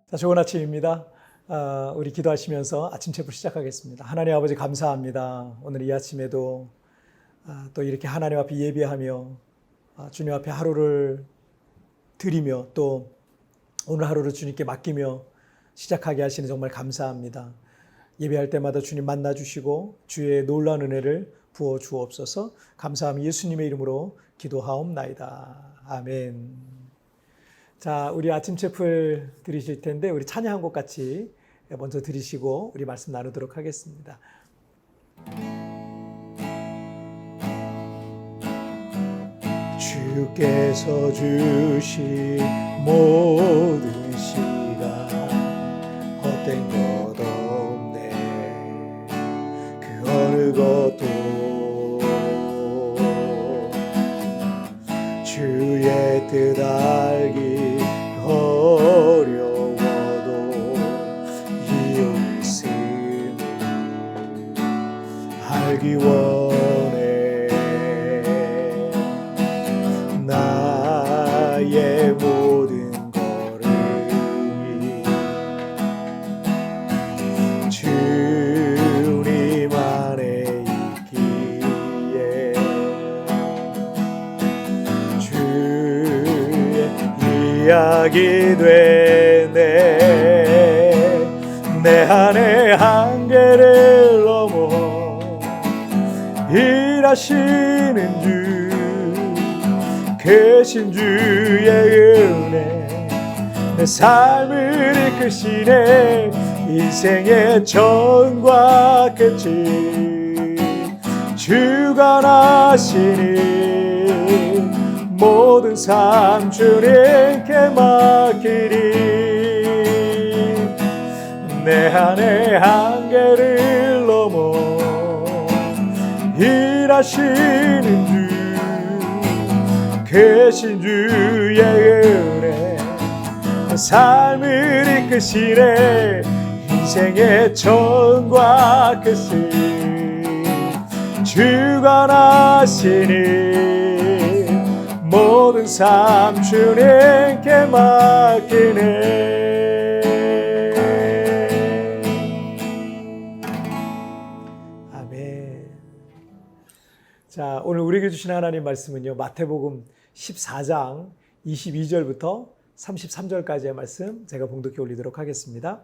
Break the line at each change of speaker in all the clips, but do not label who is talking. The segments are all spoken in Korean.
자, 좋은 아침입니다. 우리 기도하시면서 아침 체프 시작하겠습니다. 하나님 아버지 감사합니다. 오늘 이 아침에도 또 이렇게 하나님 앞에 예배하며 주님 앞에 하루를 드리며 또 오늘 하루를 주님께 맡기며 시작하게 하시는 정말 감사합니다. 예배할 때마다 주님 만나 주시고 주의 놀라운 은혜를 부어 주옵소서. 감사함이 예수님의 이름으로 기도하옵나이다. 아멘. 자, 우리 아침 체프를 드리실 텐데 우리 찬양 한 곡 같이 먼저 드리시고 우리 말씀 나누도록 하겠습니다. 주께서 주신 모든 시간 헛된 것 없네. 그 어느 것도 주의 뜻 알기 어려워도 이유 있음을 알기 원해. 나의 모든 걸음이 주님 안에 있기에 이야기 되네. 내 안에 한계를 넘어 일하시는 주 계신 주의 은혜 내 삶을 이끄시네. 인생의 전과 끝이 주가 나시니 모든 삶 주님께 맡기리. 내 안에 한계를 넘어 일하시는 주 계신 주의 은혜 삶을 이끄시네. 인생의 전과 끝이 주가 나시니 모든 삶 주님께 맡기네. 아멘. 자, 오늘 우리에게 주신 하나님 말씀은요, 마태복음 14장 22절부터 33절까지의 말씀 제가 봉독해 올리도록 하겠습니다.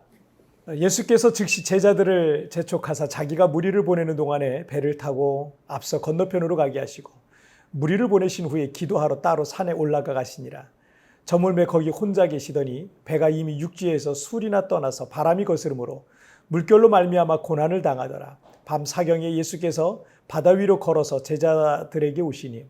예수께서 즉시 제자들을 재촉하사 자기가 무리를 보내는 동안에 배를 타고 앞서 건너편으로 가게 하시고 무리를 보내신 후에 기도하러 따로 산에 올라가 가시니라. 저물매 거기 혼자 계시더니 배가 이미 육지에서 술이나 떠나서 바람이 거스름으로 물결로 말미암아 고난을 당하더라. 밤 사경에 예수께서 바다 위로 걸어서 제자들에게 오시니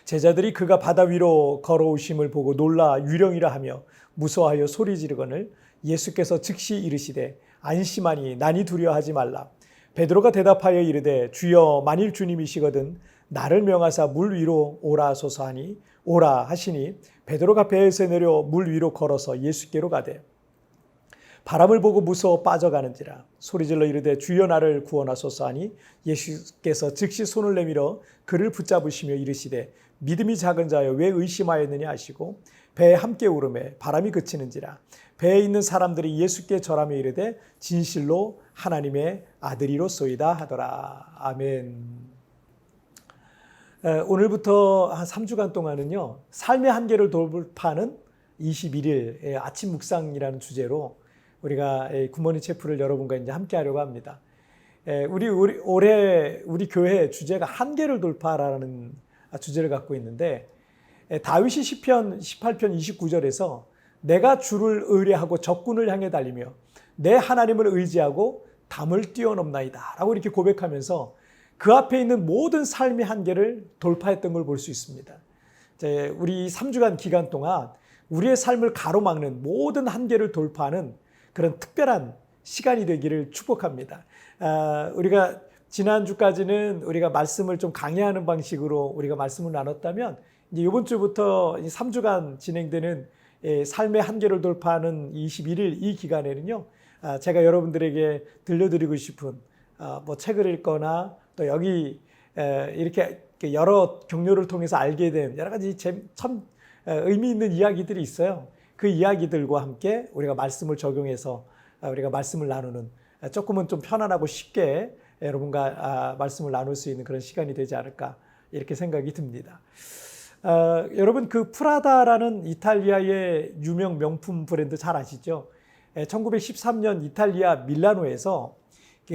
제자들이 그가 바다 위로 걸어오심을 보고 놀라 유령이라 하며 무서워하여 소리 지르거늘 예수께서 즉시 이르시되 안심하니 나니 두려워하지 말라. 베드로가 대답하여 이르되 주여 만일 주님이시거든 나를 명하사 물 위로 오라 하소서 하니 오라 하시니 베드로가 배에서 내려 물 위로 걸어서 예수께로 가되 바람을 보고 무서워 빠져가는지라. 소리질러 이르되 주여 나를 구원하소서 하니 예수께서 즉시 손을 내밀어 그를 붙잡으시며 이르시되 믿음이 작은 자여 왜 의심하였느냐 하시고 배에 함께 오르매 바람이 그치는지라. 배에 있는 사람들이 예수께 절하며 이르되 진실로 하나님의 아들이로소이다 하더라. 아멘. 오늘부터 한 3주간 동안은요, 삶의 한계를 돌파하는 21일 아침 묵상이라는 주제로 우리가 굿모닝 체프를 여러분과 이제 함께 하려고 합니다. 올해 우리 교회 주제가 한계를 돌파라는 주제를 갖고 있는데, 다윗이 시편 18편 29절에서 내가 주를 의뢰하고 적군을 향해 달리며 내 하나님을 의지하고 담을 뛰어넘나이다 라고 이렇게 고백하면서 그 앞에 있는 모든 삶의 한계를 돌파했던 걸 볼 수 있습니다. 우리 3주간 기간 동안 우리의 삶을 가로막는 모든 한계를 돌파하는 그런 특별한 시간이 되기를 축복합니다. 우리가 지난주까지는 우리가 말씀을 좀 강의하는 방식으로 우리가 말씀을 나눴다면 이제 이번 주부터 3주간 진행되는 삶의 한계를 돌파하는 21일 이 기간에는요, 제가 여러분들에게 들려드리고 싶은 뭐 책을 읽거나 또 여기 이렇게 여러 경로를 통해서 알게 된 여러 가지 참 의미 있는 이야기들이 있어요. 그 이야기들과 함께 우리가 말씀을 적용해서 우리가 말씀을 나누는 조금은 좀 편안하고 쉽게 여러분과 말씀을 나눌 수 있는 그런 시간이 되지 않을까 이렇게 생각이 듭니다. 여러분 그 프라다라는 이탈리아의 유명 명품 브랜드 잘 아시죠? 1913년 이탈리아 밀라노에서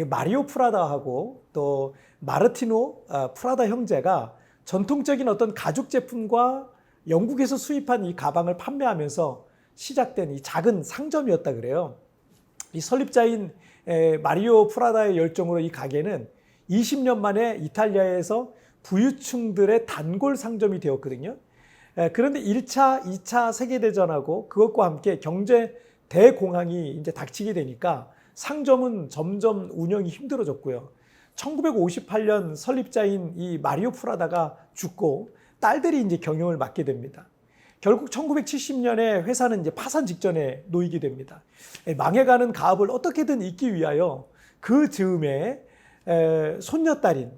마리오 프라다하고 또 마르티노 프라다 형제가 전통적인 어떤 가죽 제품과 영국에서 수입한 이 가방을 판매하면서 시작된 이 작은 상점이었다 그래요. 이 설립자인 마리오 프라다의 열정으로 이 가게는 20년 만에 이탈리아에서 부유층들의 단골 상점이 되었거든요. 그런데 1차, 2차 세계대전하고 그것과 함께 경제 대공황이 이제 닥치게 되니까 상점은 점점 운영이 힘들어졌고요. 1958년 설립자인 이 마리오 프라다가 죽고 딸들이 이제 경영을 맡게 됩니다. 결국 1970년에 회사는 이제 파산 직전에 놓이게 됩니다. 망해가는 가업을 어떻게든 잇기 위하여 그 즈음에 손녀딸인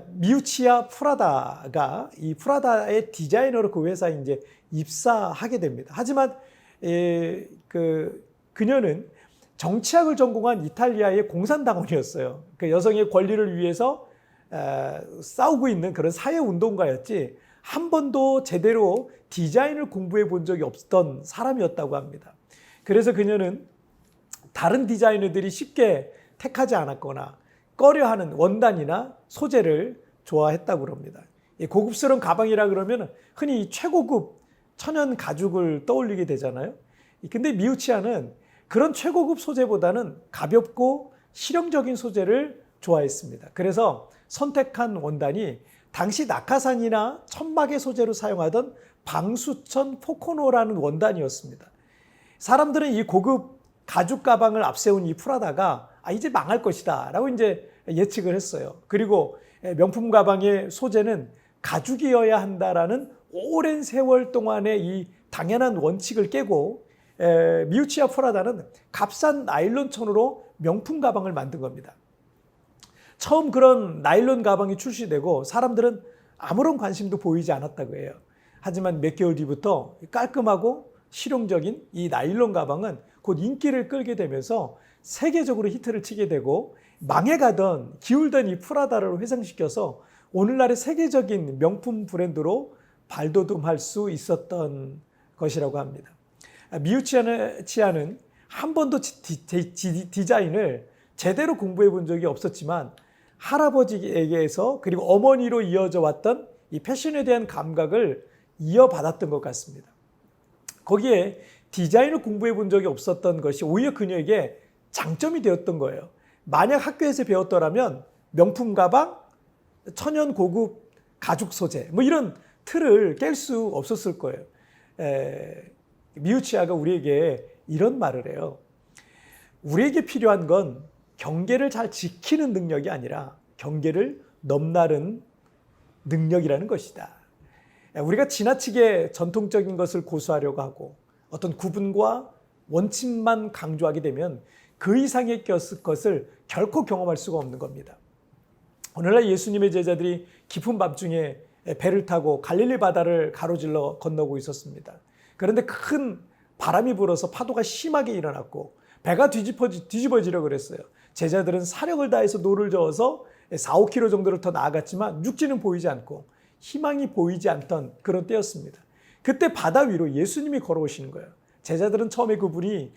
미우치아 프라다가 이 프라다의 디자이너로 그 회사에 이제 입사하게 됩니다. 하지만 그녀는 정치학을 전공한 이탈리아의 공산당원이었어요. 그 여성의 권리를 위해서 싸우고 있는 그런 사회운동가였지 한 번도 제대로 디자인을 공부해 본 적이 없었던 사람이었다고 합니다. 그래서 그녀는 다른 디자이너들이 쉽게 택하지 않았거나 꺼려하는 원단이나 소재를 좋아했다고 합니다. 고급스러운 가방이라 그러면 흔히 최고급 천연 가죽을 떠올리게 되잖아요. 근데 미우치아는 그런 최고급 소재보다는 가볍고 실용적인 소재를 좋아했습니다. 그래서 선택한 원단이 당시 낙하산이나 천막의 소재로 사용하던 방수천 포코노라는 원단이었습니다. 사람들은 이 고급 가죽 가방을 앞세운 이 프라다가 이제 망할 것이다 라고 이제 예측을 했어요. 그리고 명품 가방의 소재는 가죽이어야 한다라는 오랜 세월 동안의 이 당연한 원칙을 깨고 미우치아 프라다는 값싼 나일론 천으로 명품 가방을 만든 겁니다. 처음 그런 나일론 가방이 출시되고 사람들은 아무런 관심도 보이지 않았다고 해요. 하지만 몇 개월 뒤부터 깔끔하고 실용적인 이 나일론 가방은 곧 인기를 끌게 되면서 세계적으로 히트를 치게 되고 망해가던 기울던 이 프라다를 회상시켜서 오늘날의 세계적인 명품 브랜드로 발돋움할 수 있었던 것이라고 합니다. 미우치아는 한 번도 디자인을 제대로 공부해 본 적이 없었지만 할아버지에게서 그리고 어머니로 이어져 왔던 이 패션에 대한 감각을 이어받았던 것 같습니다. 거기에 디자인을 공부해 본 적이 없었던 것이 오히려 그녀에게 장점이 되었던 거예요. 만약 학교에서 배웠더라면 명품 가방, 천연 고급 가죽 소재 뭐 이런 틀을 깰 수 없었을 거예요. 미우치아가 우리에게 이런 말을 해요. 우리에게 필요한 건 경계를 잘 지키는 능력이 아니라 경계를 넘나른 능력이라는 것이다. 우리가 지나치게 전통적인 것을 고수하려고 하고 어떤 구분과 원칙만 강조하게 되면 그 이상의 것을 결코 경험할 수가 없는 겁니다. 오늘날 예수님의 제자들이 깊은 밤중에 배를 타고 갈릴리 바다를 가로질러 건너고 있었습니다. 그런데 큰 바람이 불어서 파도가 심하게 일어났고 배가 뒤집어지려고 그랬어요. 제자들은 사력을 다해서 노를 저어서 4-5km 정도를 더 나아갔지만 육지는 보이지 않고 희망이 보이지 않던 그런 때였습니다. 그때 바다 위로 예수님이 걸어오시는 거예요. 제자들은 처음에 그분이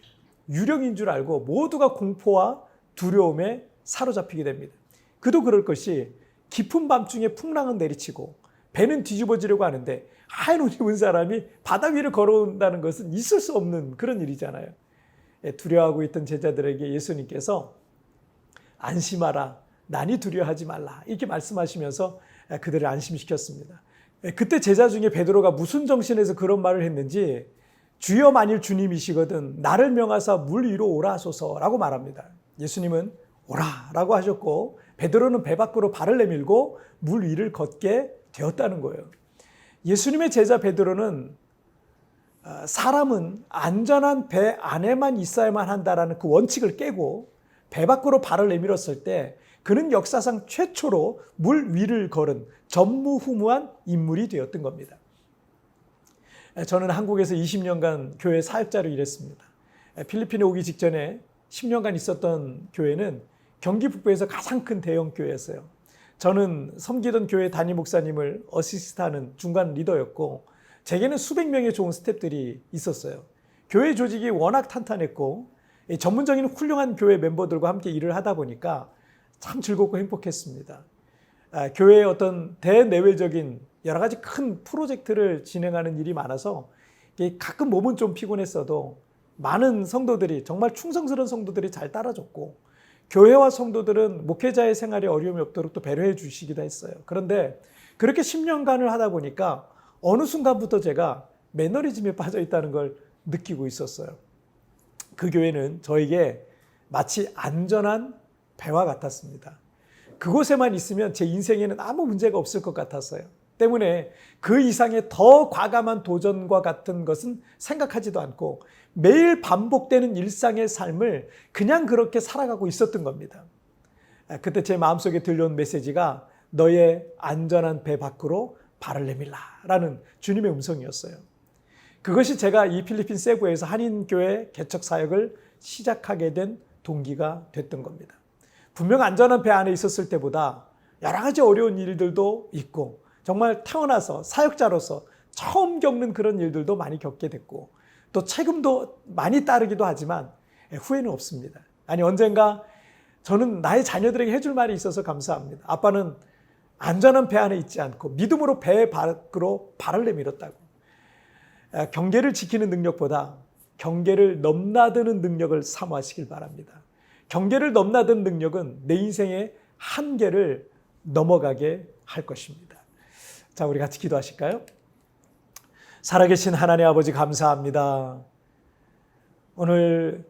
유령인 줄 알고 모두가 공포와 두려움에 사로잡히게 됩니다. 그도 그럴 것이 깊은 밤중에 풍랑은 내리치고 배는 뒤집어지려고 하는데 하얀 옷 입은 사람이 바다 위를 걸어온다는 것은 있을 수 없는 그런 일이잖아요. 두려워하고 있던 제자들에게 예수님께서 안심하라, 난이 두려워하지 말라 이렇게 말씀하시면서 그들을 안심시켰습니다. 그때 제자 중에 베드로가 무슨 정신에서 그런 말을 했는지 주여 만일 주님이시거든 나를 명하사 물 위로 오라 하소서라고 말합니다. 예수님은 오라라고 하셨고 베드로는 배 밖으로 발을 내밀고 물 위를 걷게 되었다는 거예요. 예수님의 제자 베드로는 사람은 안전한 배 안에만 있어야만 한다라는 그 원칙을 깨고 배 밖으로 발을 내밀었을 때 그는 역사상 최초로 물 위를 걸은 전무후무한 인물이 되었던 겁니다. 저는 한국에서 20년간 교회 사역자로 일했습니다. 필리핀에 오기 직전에 10년간 있었던 교회는 경기 북부에서 가장 큰 대형 교회였어요. 저는 섬기던 교회 담임 목사님을 어시스트하는 중간 리더였고 제게는 수백 명의 좋은 스태프들이 있었어요. 교회 조직이 워낙 탄탄했고 전문적인 훌륭한 교회 멤버들과 함께 일을 하다 보니까 참 즐겁고 행복했습니다. 교회의 어떤 대내외적인 여러 가지 큰 프로젝트를 진행하는 일이 많아서 가끔 몸은 좀 피곤했어도 많은 성도들이, 정말 충성스러운 성도들이 잘 따라줬고 교회와 성도들은 목회자의 생활에 어려움이 없도록 또 배려해 주시기도 했어요. 그런데 그렇게 10년간을 하다 보니까 어느 순간부터 제가 매너리즘에 빠져 있다는 걸 느끼고 있었어요. 그 교회는 저에게 마치 안전한 배와 같았습니다. 그곳에만 있으면 제 인생에는 아무 문제가 없을 것 같았어요. 때문에 그 이상의 더 과감한 도전과 같은 것은 생각하지도 않고 매일 반복되는 일상의 삶을 그냥 그렇게 살아가고 있었던 겁니다. 그때 제 마음속에 들려온 메시지가 너의 안전한 배 밖으로 발을 내밀라라는 주님의 음성이었어요. 그것이 제가 이 필리핀 세부에서 한인교회 개척 사역을 시작하게 된 동기가 됐던 겁니다. 분명 안전한 배 안에 있었을 때보다 여러 가지 어려운 일들도 있고 정말 태어나서 사역자로서 처음 겪는 그런 일들도 많이 겪게 됐고 또 책임도 많이 따르기도 하지만 후회는 없습니다. 아니 언젠가 저는 나의 자녀들에게 해줄 말이 있어서 감사합니다. 아빠는 안전한 배 안에 있지 않고 믿음으로 배 밖으로 발을 내밀었다고. 경계를 지키는 능력보다 경계를 넘나드는 능력을 사모하시길 바랍니다. 경계를 넘나드는 능력은 내 인생의 한계를 넘어가게 할 것입니다. 자, 우리 같이 기도하실까요? 살아계신 하나님 아버지 감사합니다. 오늘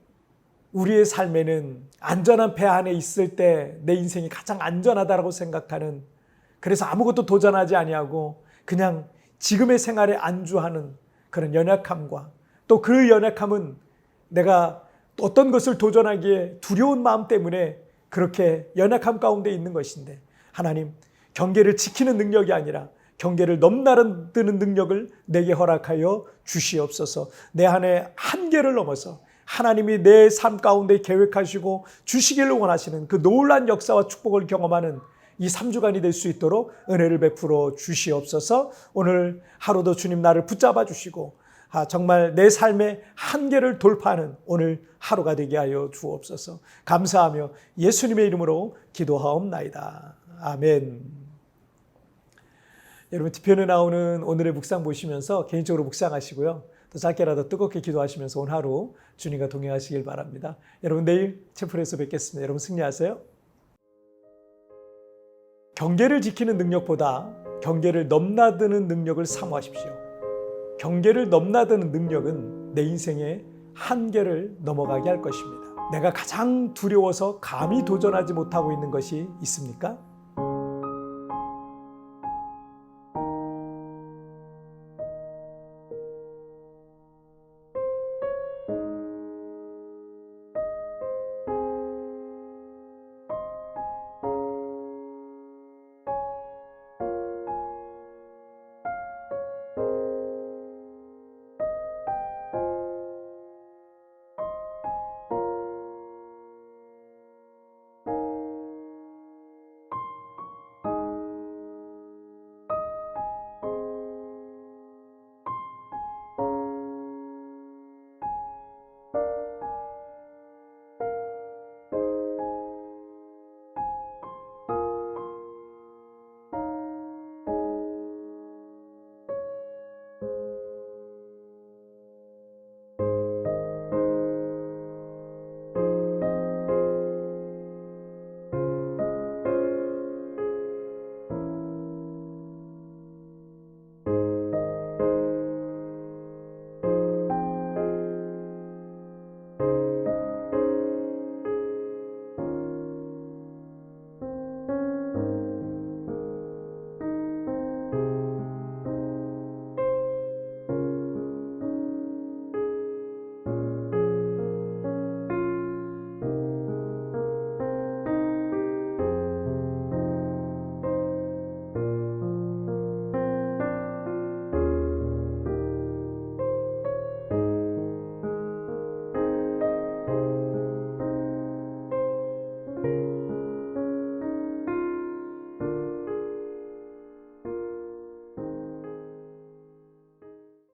우리의 삶에는 안전한 배 안에 있을 때 내 인생이 가장 안전하다고 생각하는, 그래서 아무것도 도전하지 아니하고 그냥 지금의 생활에 안주하는 그런 연약함과 또 그 연약함은 내가 어떤 것을 도전하기에 두려운 마음 때문에 그렇게 연약함 가운데 있는 것인데 하나님, 경계를 지키는 능력이 아니라 경계를 넘나드는 능력을 내게 허락하여 주시옵소서. 내 안에 한계를 넘어서 하나님이 내 삶 가운데 계획하시고 주시기를 원하시는 그 놀라운 역사와 축복을 경험하는 이 3주간이 될 수 있도록 은혜를 베풀어 주시옵소서. 오늘 하루도 주님 나를 붙잡아 주시고 정말 내 삶의 한계를 돌파하는 오늘 하루가 되게 하여 주옵소서. 감사하며 예수님의 이름으로 기도하옵나이다. 아멘. 여러분 뒤편에 나오는 오늘의 묵상 보시면서 개인적으로 묵상하시고요. 또 짧게라도 뜨겁게 기도하시면서 오늘 하루 주님과 동행하시길 바랍니다. 여러분 내일 채플에서 뵙겠습니다. 여러분 승리하세요. 경계를 지키는 능력보다 경계를 넘나드는 능력을 사모하십시오. 경계를 넘나드는 능력은 내 인생의 한계를 넘어가게 할 것입니다. 내가 가장 두려워서 감히 도전하지 못하고 있는 것이 있습니까?